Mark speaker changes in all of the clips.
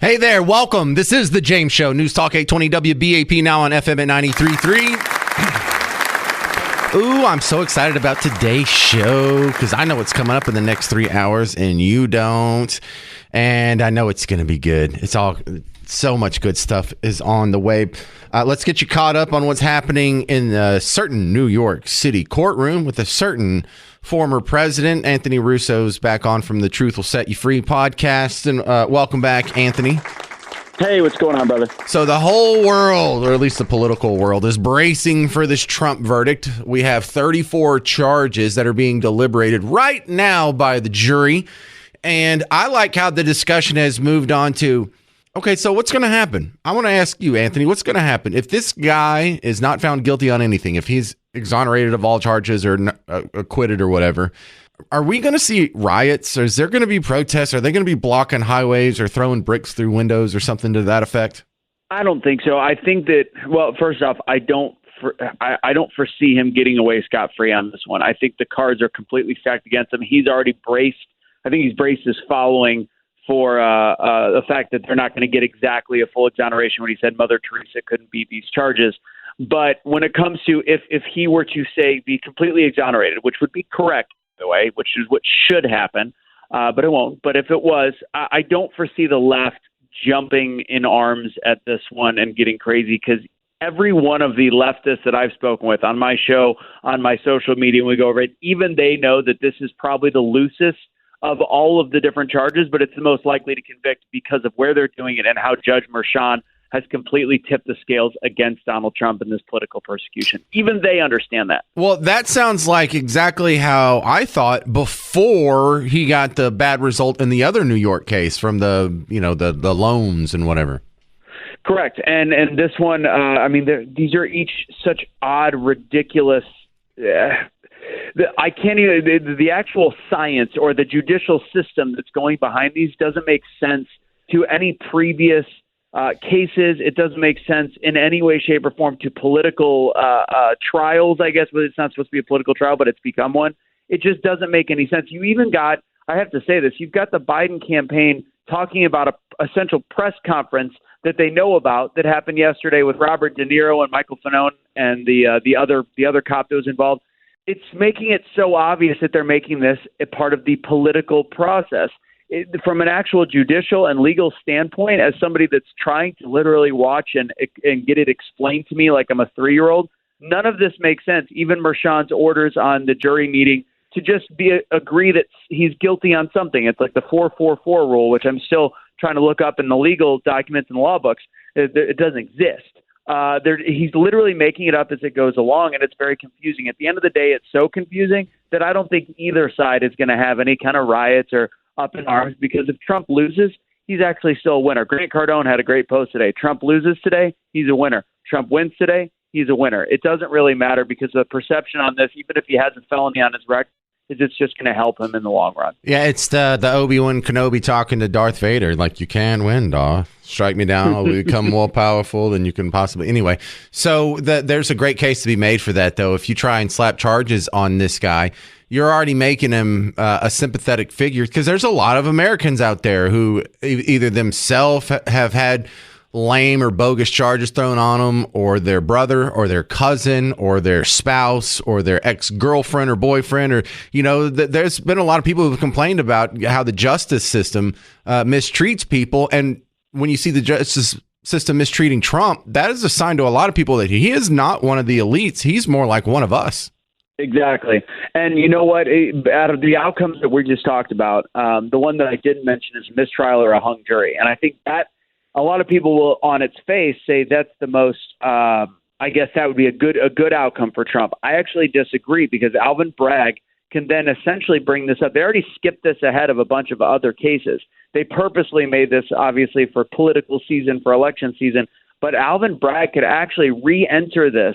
Speaker 1: Hey there, welcome. This is The James Show, News Talk 820 WBAP, now on FM at 93.3. Ooh, I'm so excited about today's show because I know what's coming up in the next 3 hours and you don't. And I know it's going to be good. So much good stuff is on the way. Let's get you caught up on what's happening in a certain New York City courtroom with a certain former president. Anthony Russo's back on from the Truth Will Set You Free podcast. And welcome back, Anthony.
Speaker 2: Hey, what's going on, brother?
Speaker 1: So the whole world, or at least the political world, is bracing for this Trump verdict. We have 34 charges that are being deliberated right now by the jury. And I like how the discussion has moved on to, okay, so what's going to happen? I want to ask you, Anthony, what's going to happen if this guy is not found guilty on anything, if he's exonerated of all charges or acquitted or whatever? Are we going to see riots? Or is there going to be protests? Are they going to be blocking highways or throwing bricks through windows or something to that effect?
Speaker 2: I don't think so. I think that, well, first off, I don't foresee him getting away scot-free on this one. I think the cards are completely stacked against him. He's already braced. I think he's braced his following for the fact that they're not going to get exactly a full exoneration when he said Mother Teresa couldn't beat these charges. But when it comes to if he were to, say, be completely exonerated, which would be correct, by the way, which is what should happen, but it won't. But if it was, I don't foresee the left jumping in arms at this one and getting crazy, because every one of the leftists that I've spoken with on my show, on my social media, when we go over it, even they know that this is probably the loosest of all of the different charges, but it's the most likely to convict because of where they're doing it and how Judge Merchan has completely tipped the scales against Donald Trump in this political persecution. Even they understand that.
Speaker 1: Well, that sounds like exactly how I thought before he got the bad result in the other New York case from the loans and whatever.
Speaker 2: Correct. And this one, these are each such odd, ridiculous. I can't even. The actual science or the judicial system that's going behind these doesn't make sense to any previous cases. It doesn't make sense in any way, shape, or form to political trials, I guess, but it's not supposed to be a political trial, but it's become one. It just doesn't make any sense. You even got, I have to say this, you've got the Biden campaign talking about a central press conference that they know about that happened yesterday with Robert De Niro and Michael Fanone and the other cop that was involved. It's making it so obvious that they're making this a part of the political process. From an actual judicial and legal standpoint, as somebody that's trying to literally watch and get it explained to me like I'm a 3-year-old, none of this makes sense. Even Merchan's orders on the jury meeting to just agree that he's guilty on something. It's like the 444 rule, which I'm still trying to look up in the legal documents and law books. It doesn't exist. He's literally making it up as it goes along, and it's very confusing. At the end of the day, it's so confusing that I don't think either side is going to have any kind of riots or up in arms, because if Trump loses, he's actually still a winner. Grant Cardone had a great post today. Trump loses today, he's a winner. Trump wins today, he's a winner. It doesn't really matter, because the perception on this, even if he has a felony on his record, is it's just going to help him in the long run.
Speaker 1: Yeah, it's the Obi-Wan Kenobi talking to Darth Vader, like, you can win, Darth. Strike me down, I'll become more powerful than you can possibly. Anyway, so there's a great case to be made for that, though. If you try and slap charges on this guy, you're already making him a sympathetic figure, because there's a lot of Americans out there who either themselves have had lame or bogus charges thrown on them, or their brother or their cousin or their spouse or their ex-girlfriend or boyfriend, or, there's been a lot of people who've complained about how the justice system mistreats people. And when you see the justice system mistreating Trump, that is a sign to a lot of people that he is not one of the elites. He's more like one of us.
Speaker 2: Exactly. And you know what? Out of the outcomes that we just talked about, the one that I didn't mention is mistrial or a hung jury. And I think that a lot of people will, on its face, say that's the most, I guess that would be a good outcome for Trump. I actually disagree, because Alvin Bragg can then essentially bring this up. They already skipped this ahead of a bunch of other cases. They purposely made this, obviously, for political season, for election season. But Alvin Bragg could actually re-enter this,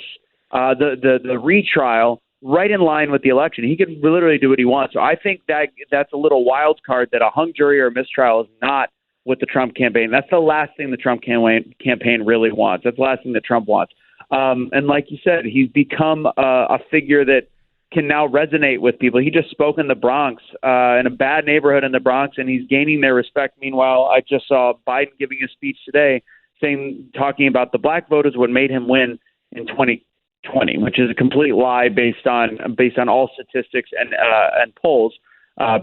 Speaker 2: the retrial, right in line with the election. He could literally do what he wants. So I think that's a little wild card, that a hung jury or a mistrial is not with the Trump campaign. That's the last thing the Trump campaign really wants. That's the last thing that Trump wants. And like you said, he's become a figure that can now resonate with people. He just spoke in the Bronx, in a bad neighborhood in the Bronx, and he's gaining their respect. Meanwhile, I just saw Biden giving a speech today talking about the black vote is what made him win in 2020, which is a complete lie based on all statistics and polls,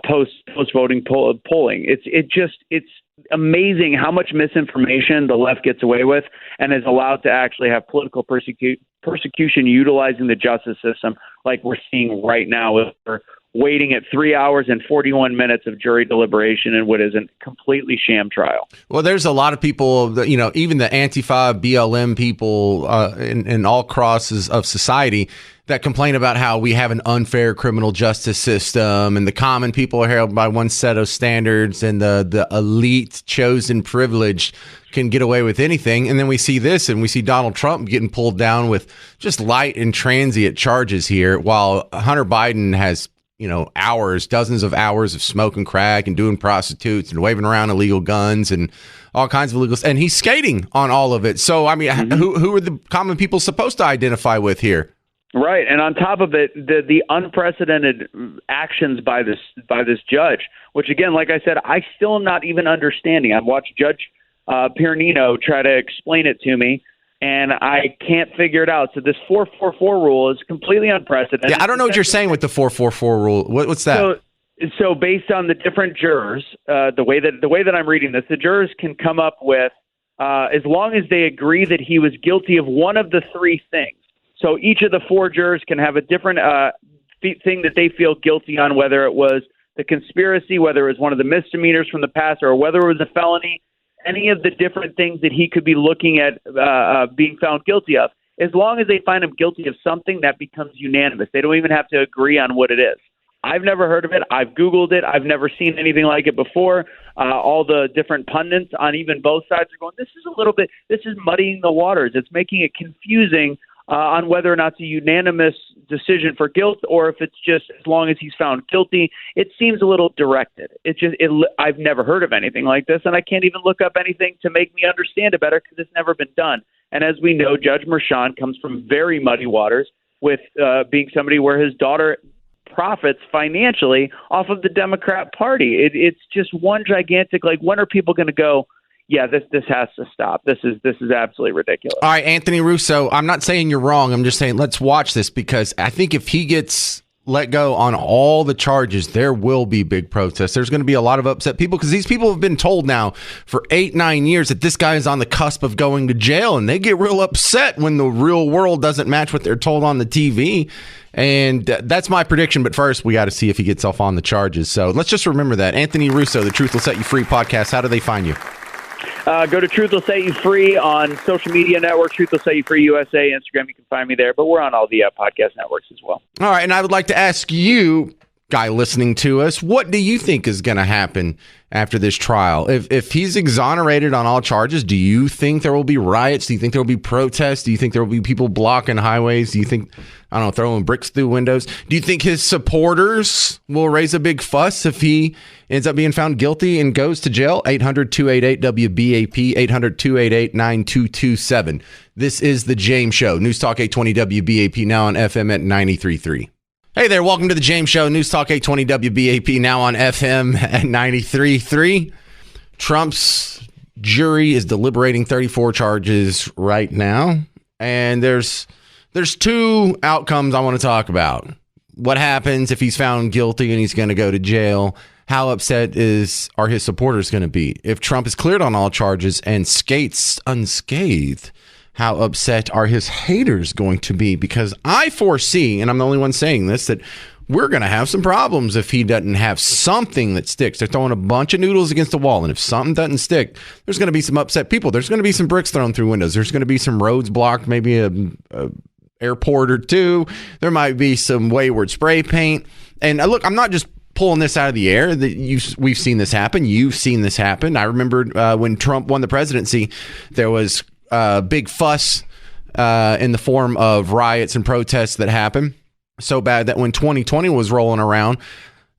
Speaker 2: post voting polling. It's amazing how much misinformation the left gets away with and is allowed to actually have political persecution utilizing the justice system, like we're seeing right now. We're waiting at 3 hours and 41 minutes of jury deliberation in what is a completely sham trial.
Speaker 1: Well, there's a lot of people, that, even the Antifa, BLM people in all crosses of society that complain about how we have an unfair criminal justice system and the common people are held by one set of standards and the elite chosen privileged can get away with anything. And then we see this and we see Donald Trump getting pulled down with just light and transient charges here, while Hunter Biden has dozens of hours of smoking crack and doing prostitutes and waving around illegal guns and all kinds of illegals. And he's skating on all of it. So, I mean, who are the common people supposed to identify with here?
Speaker 2: Right. And on top of it, the unprecedented actions by this judge, which, again, like I said, I still am not even understanding. I've watched Judge Piernino try to explain it to me, and I can't figure it out. So this 444 rule is completely unprecedented.
Speaker 1: Yeah, I don't know what you're saying with the 444 rule. What's that?
Speaker 2: So based on the different jurors, the way that I'm reading this, the jurors can come up with, as long as they agree that he was guilty of one of the three things. So each of the four jurors can have a different thing that they feel guilty on, whether it was the conspiracy, whether it was one of the misdemeanors from the past, or whether it was a felony. Any of the different things that he could be looking at being found guilty of. As long as they find him guilty of something, that becomes unanimous. They don't even have to agree on what it is. I've never heard of it. I've Googled it. I've never seen anything like it before. All the different pundits on even both sides are going, this is muddying the waters. It's making it confusing on whether or not it's a unanimous decision for guilt, or if it's just as long as he's found guilty. It seems a little directed. I've never heard of anything like this, and I can't even look up anything to make me understand it better because it's never been done. And as we know, Judge Merchan comes from very muddy waters with being somebody where his daughter profits financially off of the Democrat Party. It's just one gigantic, when are people going to go, yeah, this has to stop. This is absolutely ridiculous.
Speaker 1: All right, Anthony Russo, I'm not saying you're wrong. I'm just saying let's watch this, because I think if he gets let go on all the charges, there will be big protests. There's going to be a lot of upset people, because these people have been told now for 8-9 years that this guy is on the cusp of going to jail, and they get real upset when the real world doesn't match what they're told on the TV. And that's my prediction. But first, we got to see if he gets off on the charges. So let's just remember that. Anthony Russo, the Truth Will Set You Free podcast. How do they find you?
Speaker 2: Go to Truth Will Set You Free on social media networks, Truth Will Set You Free USA, Instagram. You can find me there, but we're on all the podcast networks as well.
Speaker 1: All right, and I would like to ask you, guy listening to us, what do you think is going to happen after this trial? If he's exonerated on all charges, do you think there will be riots? Do you think there will be protests? Do you think there will be people blocking highways? Do you think, throwing bricks through windows? Do you think his supporters will raise a big fuss if he ends up being found guilty and goes to jail? 800-288-WBAP, 800-288-9227. This is The James Show. News Talk 820 WBAP, now on FM at 93.3. Hey there, welcome to The James Show. News Talk 820 WBAP, now on FM at 93.3. Trump's jury is deliberating 34 charges right now, and there's two outcomes I want to talk about. What happens if he's found guilty and he's going to go to jail? How upset are his supporters going to be? If Trump is cleared on all charges and skates unscathed, how upset are his haters going to be? Because I foresee, and I'm the only one saying this, that we're going to have some problems if he doesn't have something that sticks. They're throwing a bunch of noodles against the wall, and if something doesn't stick, there's going to be some upset people. There's going to be some bricks thrown through windows. There's going to be some roads blocked, maybe a airport or two. There might be some wayward spray paint. And look, I'm not just pulling this out of the air. We've seen this happen. You've seen this happen. I remember when Trump won the presidency, there was big fuss in the form of riots and protests that happened. So bad that when 2020 was rolling around,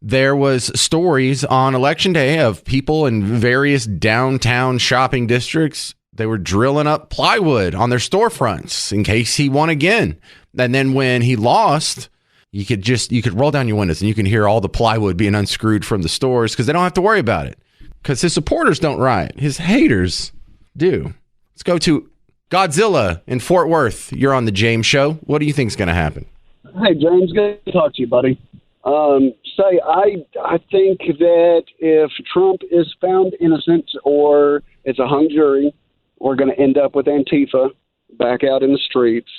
Speaker 1: there was stories on election day of people in various downtown shopping districts. They were drilling up plywood on their storefronts in case he won again. And then when he lost, you could roll down your windows and you can hear all the plywood being unscrewed from the stores because they don't have to worry about it. Because his supporters don't riot. His haters do. Let's go to Godzilla in Fort Worth. You're on the James Show. What do you think is going to happen?
Speaker 3: Hey, James, good to talk to you, buddy. I think that if Trump is found innocent or it's a hung jury, we're going to end up with Antifa back out in the streets,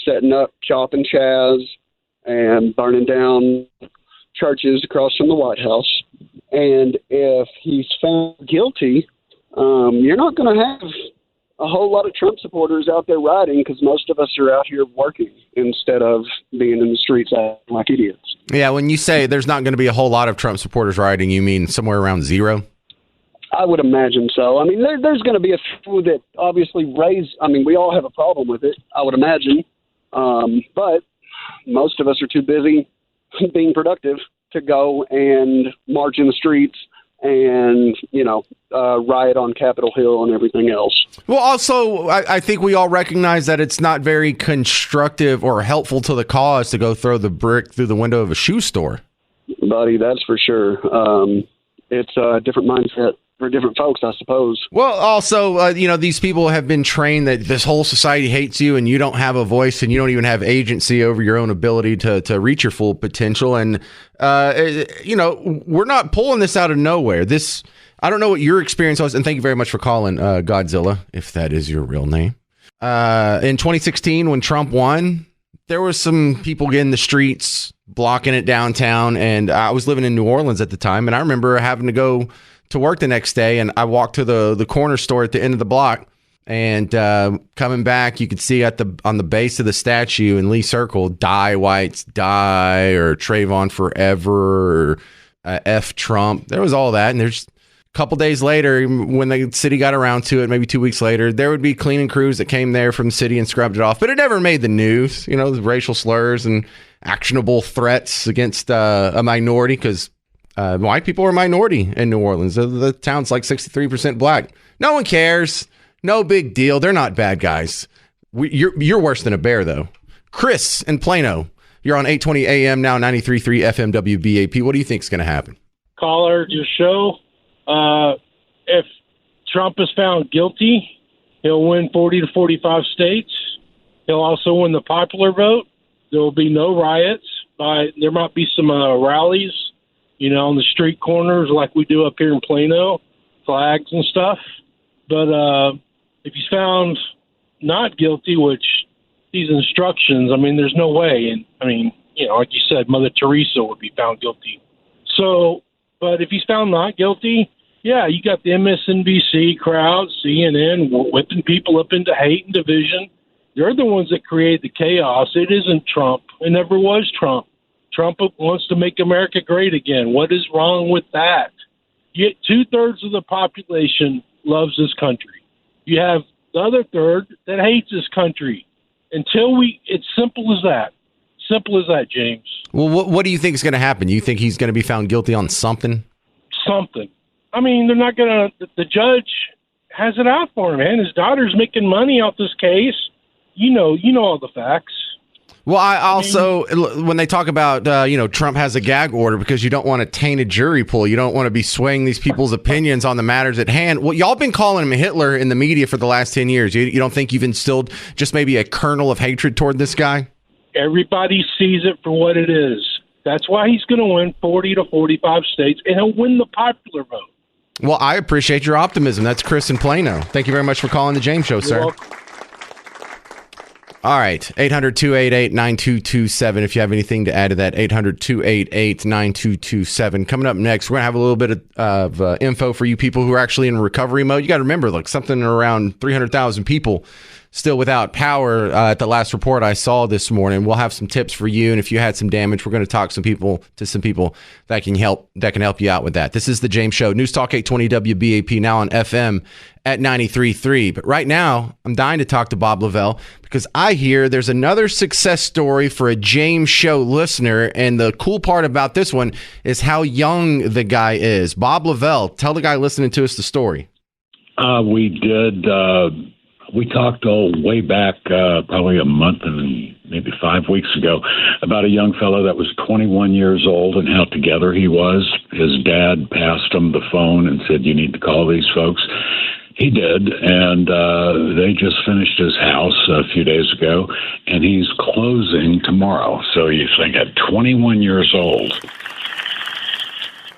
Speaker 3: setting up chop and chaz and burning down churches across from the White House. And if he's found guilty, you're not going to have a whole lot of Trump supporters out there rioting because most of us are out here working instead of being in the streets acting like idiots.
Speaker 1: Yeah, when you say there's not going to be a whole lot of Trump supporters rioting, you mean somewhere around zero?
Speaker 3: I would imagine so. I mean, there's going to be a few that obviously we all have a problem with it, I would imagine. But most of us are too busy being productive to go and march in the streets and, riot on Capitol Hill and everything else.
Speaker 1: Well, also, I think we all recognize that it's not very constructive or helpful to the cause to go throw the brick through the window of a shoe store.
Speaker 3: Buddy, that's for sure. It's a different mindset for different folks, I suppose.
Speaker 1: Well, also, these people have been trained that this whole society hates you and you don't have a voice and you don't even have agency over your own ability to reach your full potential. And, we're not pulling this out of nowhere. I don't know what your experience was. And thank you very much for calling Godzilla, if that is your real name. In 2016, when Trump won, there was some people in the streets blocking it downtown. And I was living in New Orleans at the time. And I remember having to go to work the next day, and I walked to the corner store at the end of the block, and coming back, you could see on the base of the statue in Lee Circle, "Die Whites Die," or "Trayvon Forever," or "F Trump." There was all that, and there's a couple days later, when the city got around to it, maybe 2 weeks later, there would be cleaning crews that came there from the city and scrubbed it off, but it never made the news. The racial slurs and actionable threats against a minority, because white people are a minority in New Orleans. The town's like 63% black. No one cares. No big deal. They're not bad guys. You're worse than a bear, though. Chris in Plano, you're on 820 AM now, 93.3 FM WBAP. What do you think is going to happen?
Speaker 4: Caller, your show. If Trump is found guilty, he'll win 40 to 45 states. He'll also win the popular vote. There will be no riots. There might be some rallies, on the street corners like we do up here in Plano, flags and stuff. But if he's found not guilty, which these instructions, there's no way. And, like you said, Mother Teresa would be found guilty. So, but if he's found not guilty, yeah, you got the MSNBC crowd, CNN, whipping people up into hate and division. They're the ones that create the chaos. It isn't Trump. It never was Trump. Trump wants to make America great again. What is wrong with that? Yet 2/3 of the population loves this country. You have the other third that hates this country. It's simple as that. Simple as that, James.
Speaker 1: Well, what do you think is going to happen? You think he's going to be found guilty on something?
Speaker 4: Something. They're not going to. The judge has it out for him, man. His daughter's making money off this case. You know all the facts.
Speaker 1: Well, I also, when they talk about, Trump has a gag order because you don't want to taint a jury pool. You don't want to be swaying these people's opinions on the matters at hand. Well, y'all been calling him Hitler in the media for the last 10 years. You don't think you've instilled just maybe a kernel of hatred toward this guy?
Speaker 4: Everybody sees it for what it is. That's why he's going to win 40 to 45 states, and he'll win the popular vote.
Speaker 1: Well, I appreciate your optimism. That's Chris in Plano. Thank you very much for calling the James Show, sir. All right, 800-288-9227. If you have anything to add to that, 800-288-9227. Coming up next, we're going to have a little bit of info for you people who are actually in recovery mode. You got to remember, something around 300,000 people still without power at the last report I saw this morning. We'll have some tips for you, and if you had some damage, we're going to talk to some people that can help you out with that. This is the James Show, News Talk 820 WBAP, now on FM at 93.3. But right now, I'm dying to talk to Bob Lavelle because I hear there's another success story for a James Show listener, and the cool part about this one is how young the guy is. Bob Lavelle, tell the guy listening to us the story.
Speaker 5: We did We talked way back, probably a month and maybe 5 weeks ago, about a young fellow that was 21 years old and how together he was. His dad passed him the phone and said, "You need to call these folks." He did, and they just finished his house a few days ago, and he's closing tomorrow. So you think at 21 years old.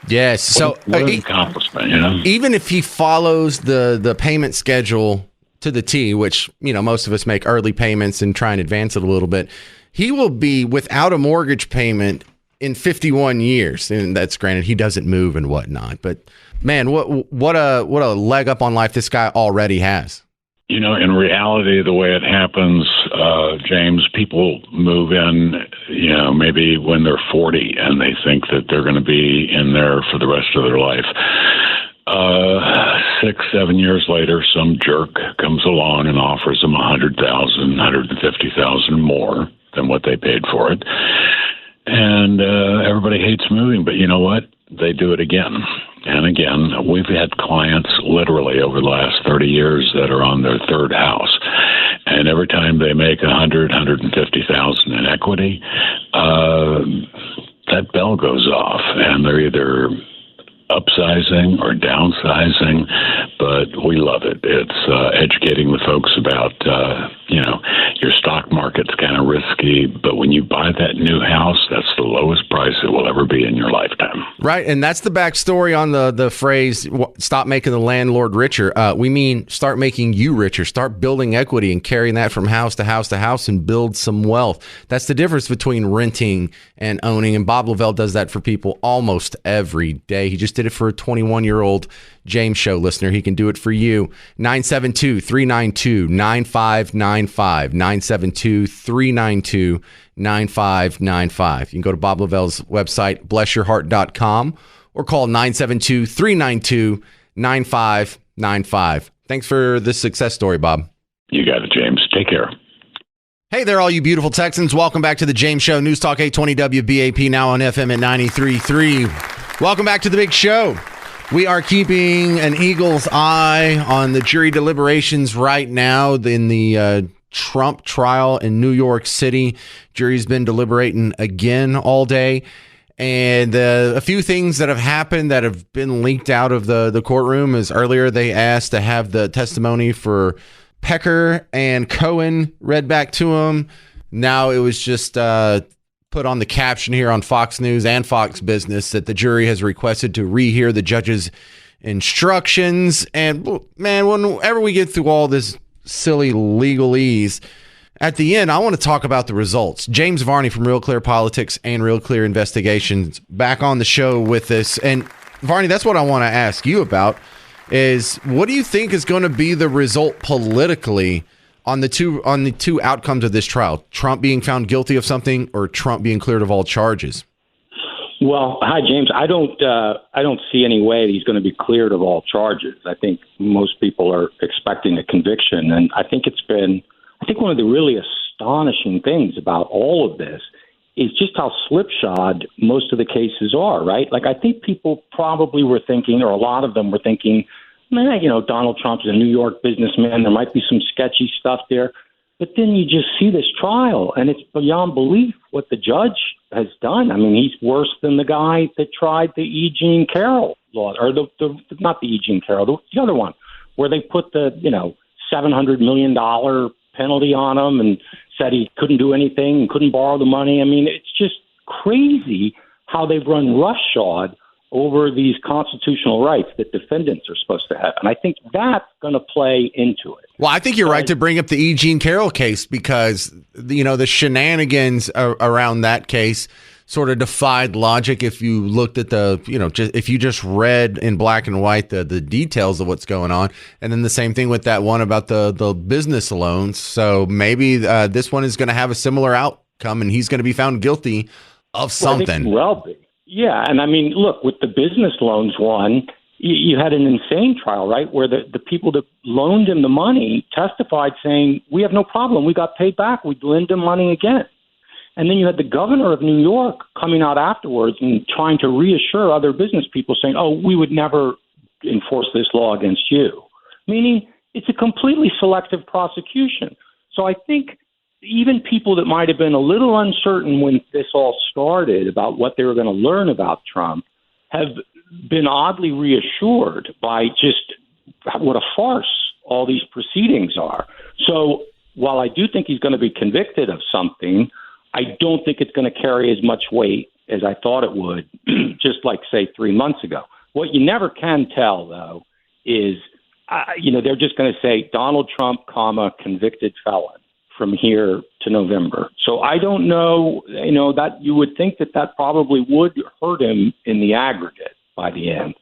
Speaker 1: Yes. So
Speaker 5: what an accomplishment, you know?
Speaker 1: Even if he follows the payment schedule to the T, which, you know, most of us make early payments and try and advance it a little bit, he will be without a mortgage payment in 51 years. And that's granted, he doesn't move and whatnot. But man, what a leg up on life this guy already has.
Speaker 5: You know, in reality, the way it happens, James, people move in, you know, maybe when they're 40 and they think that they're going to be in there for the rest of their life. 6, 7 years later, some jerk comes along and offers them $100,000, $150,000 more than what they paid for it. And everybody hates moving, but you know what? They do it again and again. We've had clients literally over the last 30 years that are on their third house. And every time they make $100,000, $150,000 in equity, that bell goes off, and they're either upsizing or downsizing, but we love it. It's educating the folks about, you know, your stock market's kind of risky, but when you buy that new house, that's the lowest price it will ever be in your lifetime.
Speaker 1: Right, and that's the backstory on the phrase, stop making the landlord richer. We mean start making you richer, start building equity and carrying that from house to house to house and build some wealth. That's the difference between renting and owning, and Bob Lavelle does that for people almost every day. He just did it for a 21-year-old James Show listener. He can do it for you. 972-392-9595. 972-392-9595. You can go to Bob Lavelle's website, blessyourheart.com, or call 972-392-9595. Thanks for this success story, Bob.
Speaker 5: You got it, James. Take care.
Speaker 1: Hey there, all you beautiful Texans. Welcome back to the James Show. News Talk 820 WBAP, now on FM at 93.3. Welcome back to the big show. We are keeping an eagle's eye on the jury deliberations right now in the Trump trial in New York City. Jury's been deliberating again all day. And a few things that have happened that have been leaked out of the courtroom is earlier they asked to have the testimony for Pecker and Cohen read back to him. Now it was just put on the caption here on Fox News and Fox Business that the jury has requested to rehear the judge's instructions. And man, whenever we get through all this silly legalese, at the end, I want to talk about the results. James Varney from Real Clear Politics and Real Clear Investigations back on the show with us. And Varney, that's what I want to ask you about is what do you think is going to be the result politically on the two outcomes of this trial? Trump being found guilty of something or Trump being cleared of all charges?
Speaker 6: Well, hi, James. I don't see any way that he's going to be cleared of all charges. I think most people are expecting a conviction. And I think one of the really astonishing things about all of this is just how slipshod most of the cases are, right? Like, I think people probably were thinking, or a lot of them were thinking, man, you know, Donald Trump's a New York businessman. There might be some sketchy stuff there. But then you just see this trial, and it's beyond belief what the judge has done. I mean, he's worse than the guy that tried the E. Jean Carroll law, or not the E. Jean Carroll, the other one, where they put the, you know, $700 million penalty on him and said he couldn't do anything and couldn't borrow the money. I mean, it's just crazy how they've run roughshod over these constitutional rights that defendants are supposed to have. And I think that's going to play into it.
Speaker 1: Well, I think you're right to bring up the E. Jean Carroll case because, you know, the shenanigans around that case sort of defied logic if you looked at if you just read in black and white the details of what's going on. And then the same thing with that one about the business loans. So maybe this one is going to have a similar outcome and he's going to be found guilty of something.
Speaker 6: Yeah. And I mean, look, with the business loans one, you had an insane trial, right, where the people that loaned him the money testified saying, we have no problem. We got paid back. We'd lend him money again. And then you had the governor of New York coming out afterwards and trying to reassure other business people saying, oh, we would never enforce this law against you. Meaning it's a completely selective prosecution. So I think even people that might have been a little uncertain when this all started about what they were going to learn about Trump have been oddly reassured by just what a farce all these proceedings are. So while I do think he's going to be convicted of something, I don't think it's going to carry as much weight as I thought it would, just like, say, 3 months ago. What you never can tell, though, is, they're just going to say Donald Trump, convicted felon from here to November. So I don't know, that you would think that probably would hurt him in the aggregate by the end.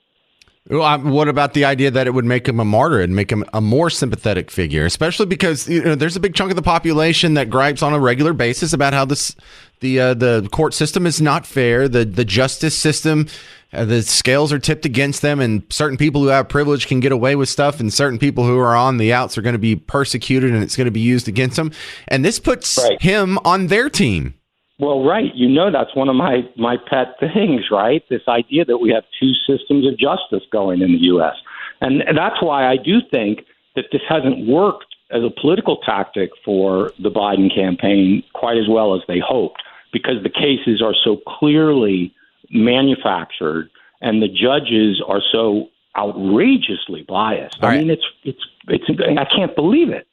Speaker 1: Well, what about the idea that it would make him a martyr and make him a more sympathetic figure, especially because there's a big chunk of the population that gripes on a regular basis about how the court system is not fair, the justice system, the scales are tipped against them, and certain people who have privilege can get away with stuff, and certain people who are on the outs are going to be persecuted, and it's going to be used against them. And this puts him on their team.
Speaker 6: Well, right. That's one of my pet things, right? This idea that we have two systems of justice going in the U.S. And that's why I do think that this hasn't worked as a political tactic for the Biden campaign quite as well as they hoped, because the cases are so clearly manufactured and the judges are so outrageously biased.
Speaker 1: All right.
Speaker 6: I mean, it's I can't believe it.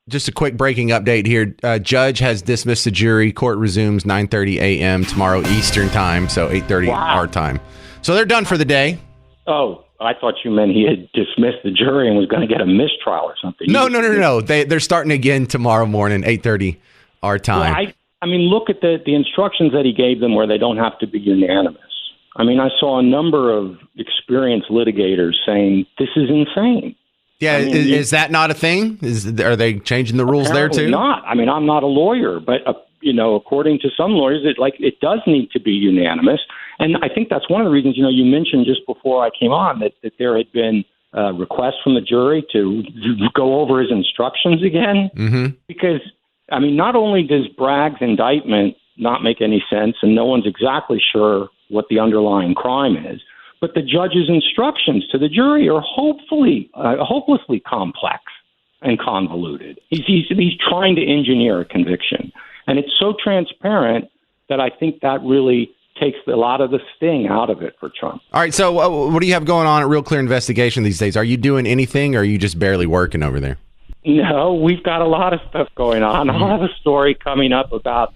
Speaker 1: Just a quick breaking update here. Judge has dismissed the jury. Court resumes 9:30 a.m. tomorrow Eastern time, so 8:30 our time. So they're done for the day.
Speaker 6: Oh, I thought you meant he had dismissed the jury and was going to get a mistrial or something.
Speaker 1: No. They're starting again tomorrow morning, 8:30 our time.
Speaker 6: Well, I mean, look at the instructions that he gave them where they don't have to be unanimous. I mean, I saw a number of experienced litigators saying this is insane.
Speaker 1: Yeah, is that not a thing? Are they changing the rules there too?
Speaker 6: Not. I mean, I'm not a lawyer, but according to some lawyers, it does need to be unanimous, and I think that's one of the reasons. You mentioned just before I came on that there had been requests from the jury to go over his instructions again, because I mean, not only does Bragg's indictment not make any sense, and no one's exactly sure what the underlying crime is, but the judge's instructions to the jury are hopelessly complex and convoluted. He's trying to engineer a conviction. And it's so transparent that I think that really takes a lot of the sting out of it for Trump.
Speaker 1: All right, so what do you have going on at Real Clear Investigation these days? Are you doing anything, or are you just barely working over there?
Speaker 6: No, we've got a lot of stuff going on. I'll have a story coming up about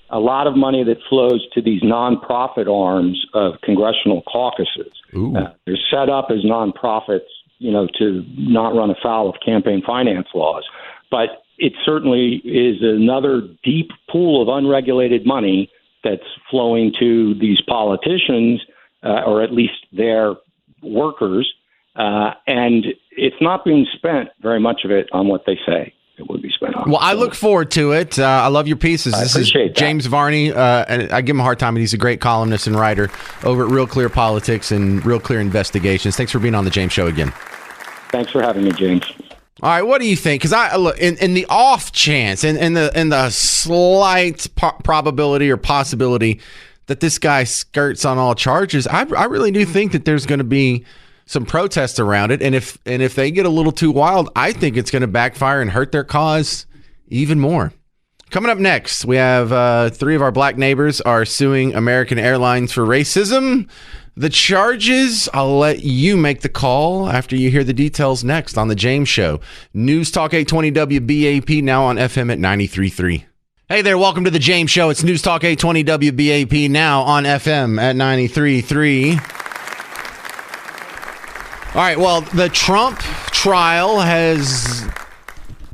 Speaker 6: a lot of money that flows to these nonprofit arms of congressional caucuses. They're set up as nonprofits, to not run afoul of campaign finance laws. But it certainly is another deep pool of unregulated money that's flowing to these politicians, or at least their workers, and it's not being spent, very much of it, on what they say it would be spent on.
Speaker 1: Well, I look forward to it. I love your pieces. This is James Varney, and I give him a hard time, but he's a great columnist and writer over at Real Clear Politics and Real Clear Investigations. Thanks for being on the James Show again.
Speaker 6: Thanks for having me, James.
Speaker 1: All right, what do you think? Because I look in the off chance, in the slight probability or possibility that this guy skirts on all charges, I really do think that there's going to be some protests around it, and if they get a little too wild, I think it's going to backfire and hurt their cause even more. Coming up next, we have 3 of our black neighbors are suing American Airlines for racism. The charges, I'll let you make the call after you hear the details next on The James Show. News Talk 820 WBAP, now on FM at 93.3. Hey there, welcome to The James Show. It's News Talk 820 WBAP, now on FM at 93.3. All right, well, the Trump trial has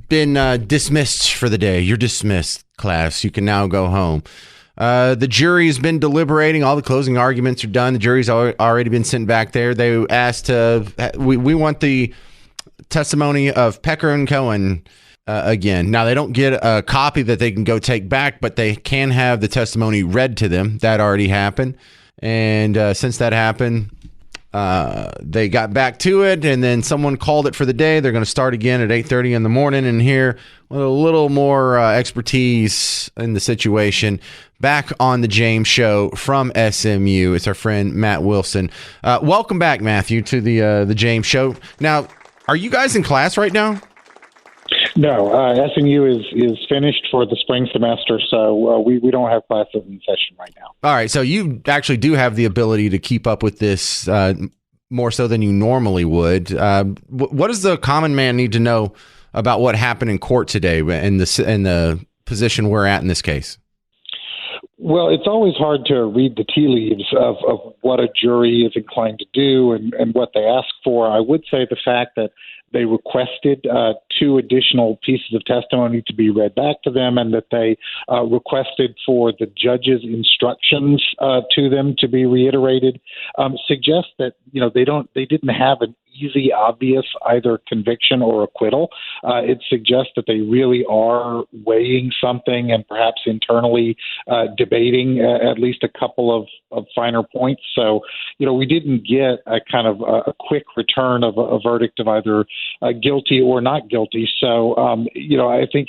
Speaker 1: been dismissed for the day. You're dismissed, class. You can now go home. The jury has been deliberating. All the closing arguments are done. The jury's already been sent back there. They asked we want the testimony of Pecker and Cohen again. Now, they don't get a copy that they can go take back, but they can have the testimony read to them. That already happened. And since that happened, they got back to it, and then someone called it for the day. They're going to start again at 8:30 in the morning, and here with a little more expertise in the situation. Back on the James Show from SMU, it's our friend Matt Wilson. Welcome back, Matthew, to the James Show. Now, Are you guys in class right now?
Speaker 7: No, SMU is finished for the spring semester, so we don't have classes in session right now.
Speaker 1: All right, so you actually do have the ability to keep up with this more so than you normally would. What does the common man need to know about what happened in court today and the position we're at in this case?
Speaker 7: Well, it's always hard to read the tea leaves of what a jury is inclined to do and what they ask for. I would say the fact that they requested 2 additional pieces of testimony to be read back to them, and that they requested for the judge's instructions to them to be reiterated, suggests that they didn't have an easy, obvious either conviction or acquittal. It suggests that they really are weighing something and perhaps internally debating at least a couple of finer points. So, we didn't get a kind of a quick return of a verdict of either guilty or not guilty. So, I think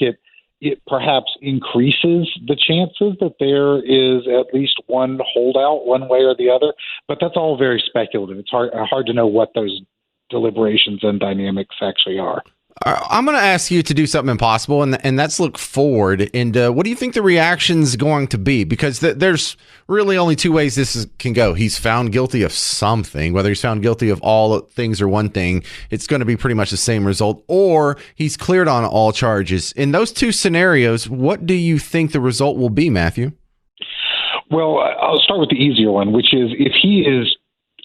Speaker 7: it perhaps increases the chances that there is at least one holdout one way or the other. But that's all very speculative. It's hard to know what those deliberations and dynamics actually are.
Speaker 1: I'm going to ask you to do something impossible, and that's look forward. And what do you think the reaction's going to be? Because there's really only 2 ways this can go. He's found guilty of something, whether he's found guilty of all things or one thing, it's going to be pretty much the same result, or he's cleared on all charges. In those 2 scenarios, what do you think the result will be, Matthew?
Speaker 7: Well, I'll start with the easier one, which is if he is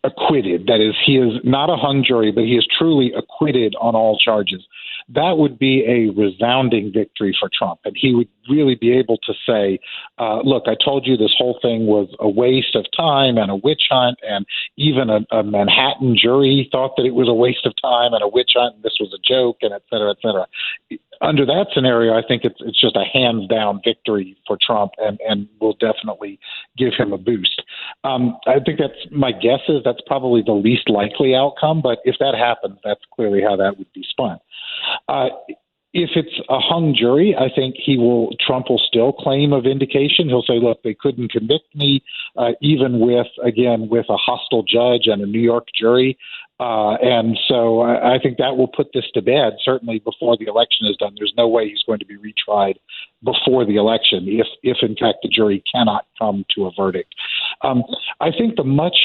Speaker 7: acquitted, that is, he is not a hung jury, but he is truly acquitted on all charges, that would be a resounding victory for Trump. And he would really be able to say, look, I told you this whole thing was a waste of time and a witch hunt, and even a Manhattan jury thought that it was a waste of time and a witch hunt, and this was a joke, and et cetera, et cetera. Under that scenario, I think it's just a hands-down victory for Trump and will definitely give him a boost. I think my guess is that's probably the least likely outcome, but if that happens, that's clearly how that would be spun. If it's a hung jury, I think Trump will still claim a vindication. He'll say, look, they couldn't convict me, even with a hostile judge and a New York jury. And so I think that will put this to bed, certainly before the election is done. There's no way he's going to be retried before the election if in fact the jury cannot come to a verdict. I think the much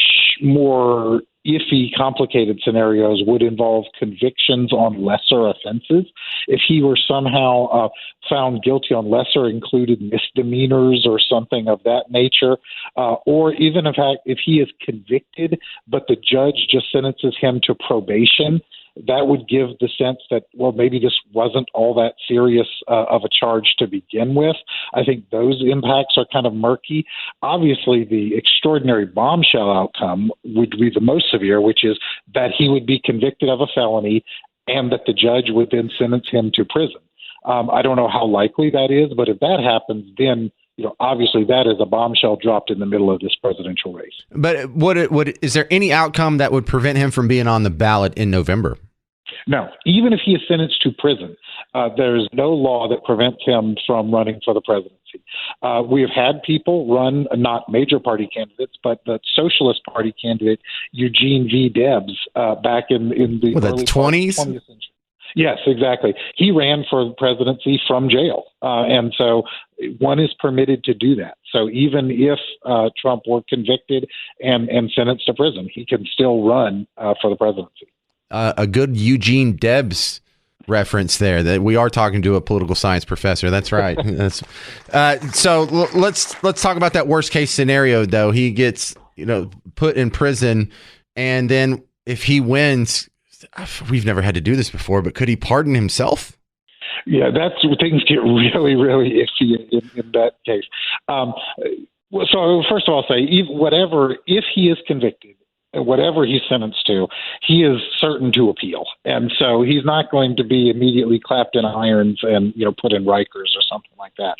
Speaker 7: more iffy, complicated scenarios would involve convictions on lesser offenses. If he were somehow found guilty on lesser included misdemeanors or something of that nature, or even if he is convicted but the judge just sentences him to probation, that would give the sense that, well, maybe this wasn't all that serious of a charge to begin with. I think those impacts are kind of murky. Obviously, the extraordinary bombshell outcome would be the most severe, which is that he would be convicted of a felony and that the judge would then sentence him to prison. I don't know how likely that is, but if that happens, then obviously that is a bombshell dropped in the middle of this presidential race.
Speaker 1: But is there any outcome that would prevent him from being on the ballot in November?
Speaker 7: No, even if he is sentenced to prison, there is no law that prevents him from running for the presidency. We have had people run, not major party candidates, but the Socialist Party candidate, Eugene V. Debs, back in the early 20th century. Yes, exactly. He ran for the presidency from jail. And so one is permitted to do that. So even if Trump were convicted and sentenced to prison, he can still run for the presidency.
Speaker 1: A good Eugene Debs reference there, that we are talking to a political science professor. That's right. So let's talk about that worst case scenario, though. He gets put in prison, and then if he wins, we've never had to do this before, but could he pardon himself?
Speaker 7: Yeah, that's where things get really, really iffy in that case. So first of all, I'll say if he is convicted, whatever he's sentenced to, he is certain to appeal. And so he's not going to be immediately clapped in irons and, put in Rikers or something like that.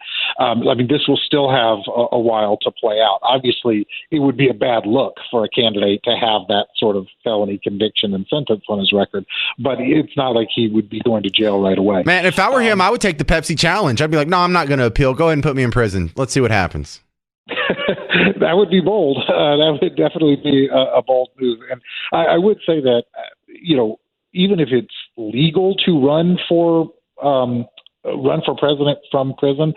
Speaker 7: This will still have a while to play out. Obviously, it would be a bad look for a candidate to have that sort of felony conviction and sentence on his record, but it's not like he would be going to jail right away.
Speaker 1: Man, if I were him, I would take the Pepsi challenge. I'd be like, no, I'm not going to appeal. Go ahead and put me in prison. Let's see what happens.
Speaker 7: That would be bold. That would definitely be a bold move. And I would say that, even if it's legal to run for president from prison,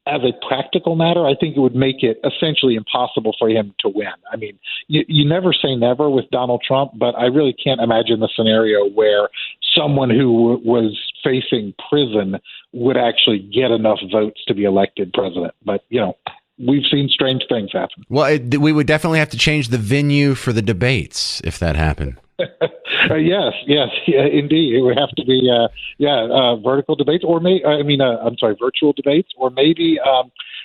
Speaker 7: as a practical matter, I think it would make it essentially impossible for him to win. I mean, you never say never with Donald Trump, but I really can't imagine the scenario where someone who was facing prison would actually get enough votes to be elected president. But, we've seen strange things happen.
Speaker 1: Well, we would definitely have to change the venue for the debates if that happened.
Speaker 7: Yes, indeed. It would have to be, vertical debates, or virtual debates, or maybe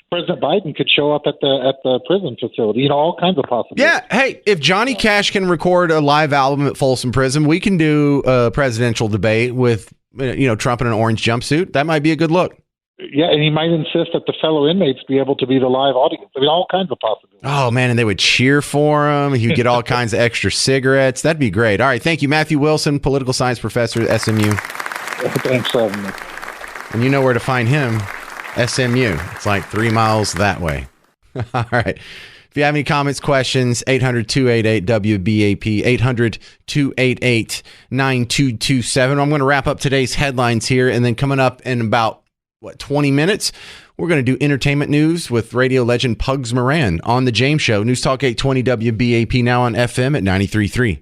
Speaker 7: President Biden could show up at the prison facility. All kinds of possibilities.
Speaker 1: Yeah. Hey, if Johnny Cash can record a live album at Folsom Prison, we can do a presidential debate with Trump in an orange jumpsuit. That might be a good look.
Speaker 7: Yeah, and he might insist that the fellow inmates be able to be the live audience. I mean, all kinds of possibilities.
Speaker 1: Oh, man, and they would cheer for him. He would get all kinds of extra cigarettes. That'd be great. All right, thank you, Matthew Wilson, political science professor at SMU.
Speaker 7: Thanks for having me.
Speaker 1: And you know where to find him, SMU. It's like 3 miles that way. All right. If you have any comments, questions, 800-288-WBAP, 800-288-9227. I'm going to wrap up today's headlines here, and then coming up in about 20 minutes, we're going to do entertainment news with radio legend Pugs Moran on The James Show. News Talk 820 WBAP, now on FM at 93.3.